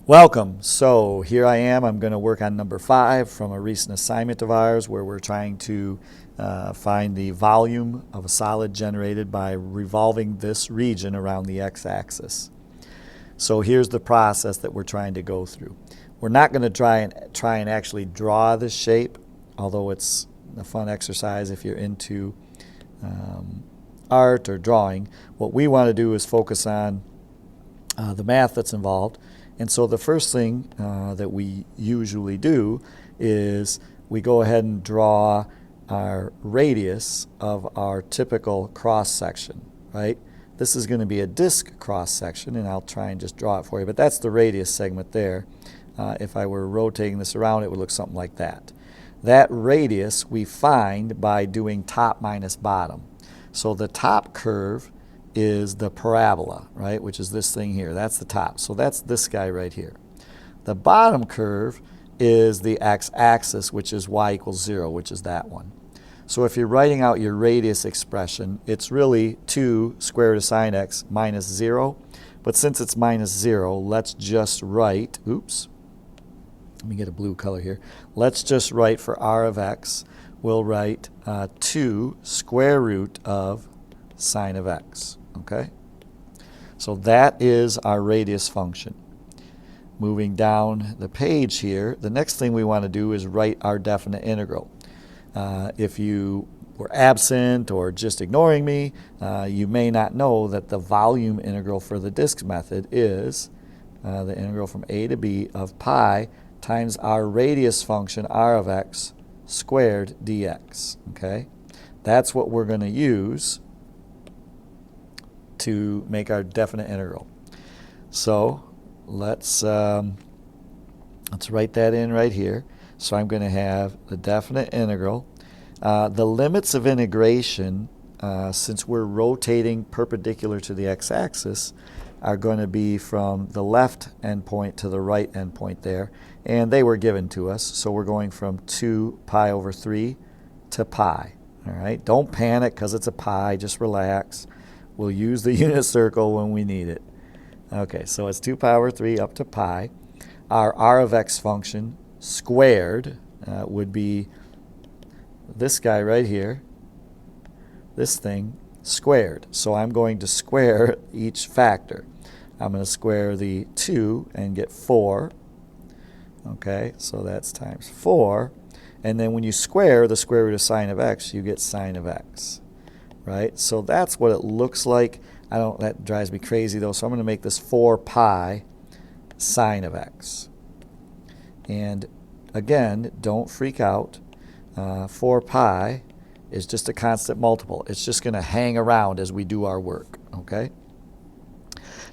Welcome. So here I am. I'm going to work on number 5 from a recent assignment of ours where we're trying to find the volume of a solid generated by revolving this region around the x-axis. So here's the process that we're trying to go through. We're not going to try and actually draw this shape, although it's a fun exercise if you're into art or drawing. What we want to do is focus on the math that's involved. And so the first thing that we usually do is we go ahead and draw our radius of our typical cross section, right? This is going to be a disk cross section, and I'll try and just draw it for you, but that's the radius segment there. If I were rotating this around, it would look something like that. That radius we find by doing top minus bottom. So the top curve is the parabola, right, which is this thing here. That's the top. So that's this guy right here. The bottom curve is the x-axis, which is y equals 0, which is that one. So if you're writing out your radius expression, it's really 2 square root of sine x minus 0. But since it's minus 0, let's just write, oops, let me get a blue color here. Let's just write for r of x, we'll write 2 square root of sine of x. Okay? So that is our radius function. Moving down the page here, the next thing we want to do is write our definite integral. If you were absent or just ignoring me, you may not know that the volume integral for the disk method is the integral from a to b of pi times our radius function r of x squared dx. Okay? That's what we're going to use to make our definite integral. So let's write that in right here. So I'm going to have the definite integral. The limits of integration, since we're rotating perpendicular to the x-axis, are going to be from the left endpoint to the right endpoint there. And they were given to us. So we're going from 2 pi over 3 to pi. All right? Don't panic because it's a pi. Just relax. We'll use the unit circle when we need it. Okay, so it's 2 pi over 3 up to pi. Our r of x function squared would be this guy right here, this thing squared. So I'm going to square each factor. I'm going to square the 2 and get 4. Okay, so that's times 4. And then when you square the square root of sine of x, you get sine of x. Right? So that's what it looks like. That drives me crazy though, so I'm going to make this 4 pi sine of x. And again, don't freak out. 4 pi is just a constant multiple. It's just going to hang around as we do our work. Okay?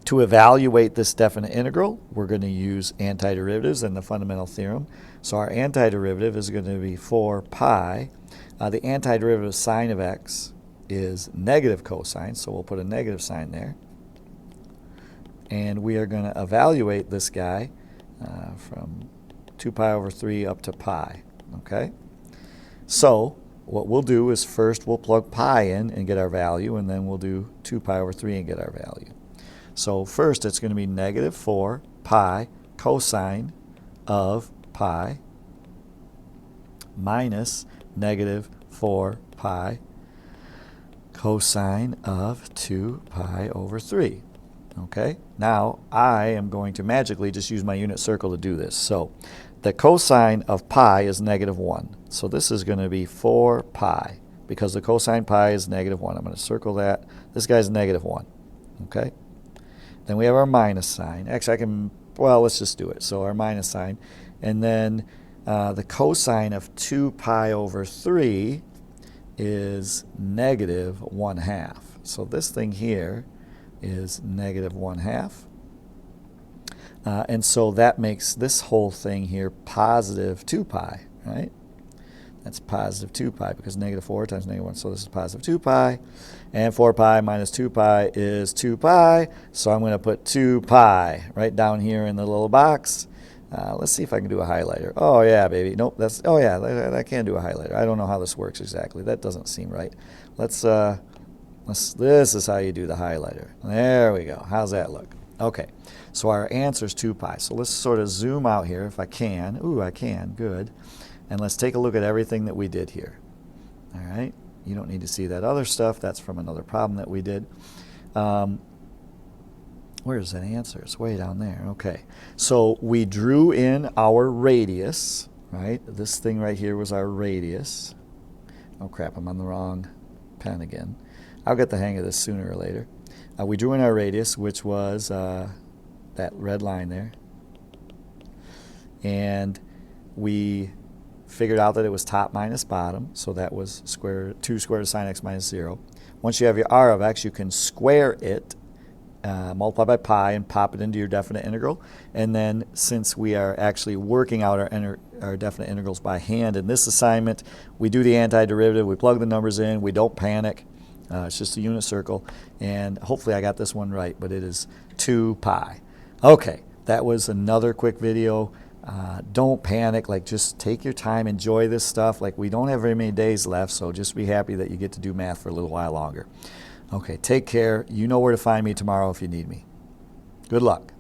To evaluate this definite integral, we're going to use antiderivatives and the fundamental theorem. So our antiderivative is going to be 4 pi. The antiderivative of sine of x is negative cosine, so we'll put a negative sign there. And we are going to evaluate this guy from 2 pi over 3 up to pi. Okay? So what we'll do is first we'll plug pi in and get our value, and then we'll do 2 pi over 3 and get our value. So first it's going to be negative 4 pi cosine of pi minus negative 4 pi cosine of 2 pi over 3. Okay, now I am going to magically just use my unit circle to do this. So the cosine of pi is negative 1. So this is going to be 4 pi because the cosine pi is negative 1. I'm going to circle that. This guy's negative 1. Okay, then we have our minus sign. Actually, let's just do it. So our minus sign. And then the cosine of 2 pi over 3 is negative 1/2. So this thing here is negative 1/2. And so that makes this whole thing here positive 2 pi, right? That's positive 2 pi because negative 4 times negative 1. So this is positive 2 pi. And 4 pi minus 2 pi is 2 pi. So I'm going to put 2 pi right down here in the little box. Let's see if I can do a highlighter. Oh yeah, baby. Nope. I can do a highlighter. I don't know how this works exactly. That doesn't seem right. This is how you do the highlighter. There we go. How's that look? Okay. So our answer is 2 pi. So let's sort of zoom out here if I can. Ooh, I can. Good. And let's take a look at everything that we did here. All right. You don't need to see that other stuff. That's from another problem that we did. Where's that answer? It's way down there. Okay. So we drew in our radius, right? This thing right here was our radius. Oh, crap. I'm on the wrong pen again. I'll get the hang of this sooner or later. We drew in our radius, which was that red line there. And we figured out that it was top minus bottom, so that was 2 square root of sine x minus 0. Once you have your r of x, you can square it, multiply by pi, and pop it into your definite integral. And then since we are actually working out our definite integrals by hand in this assignment, we do the antiderivative, we plug the numbers in, we don't panic. It's just a unit circle, and hopefully I got this one right, but it is 2 pi. Okay, that was another quick video. Don't panic, like just take your time, enjoy this stuff. Like we don't have very many days left, so just be happy that you get to do math for a little while longer. Okay, take care. You know where to find me tomorrow if you need me. Good luck.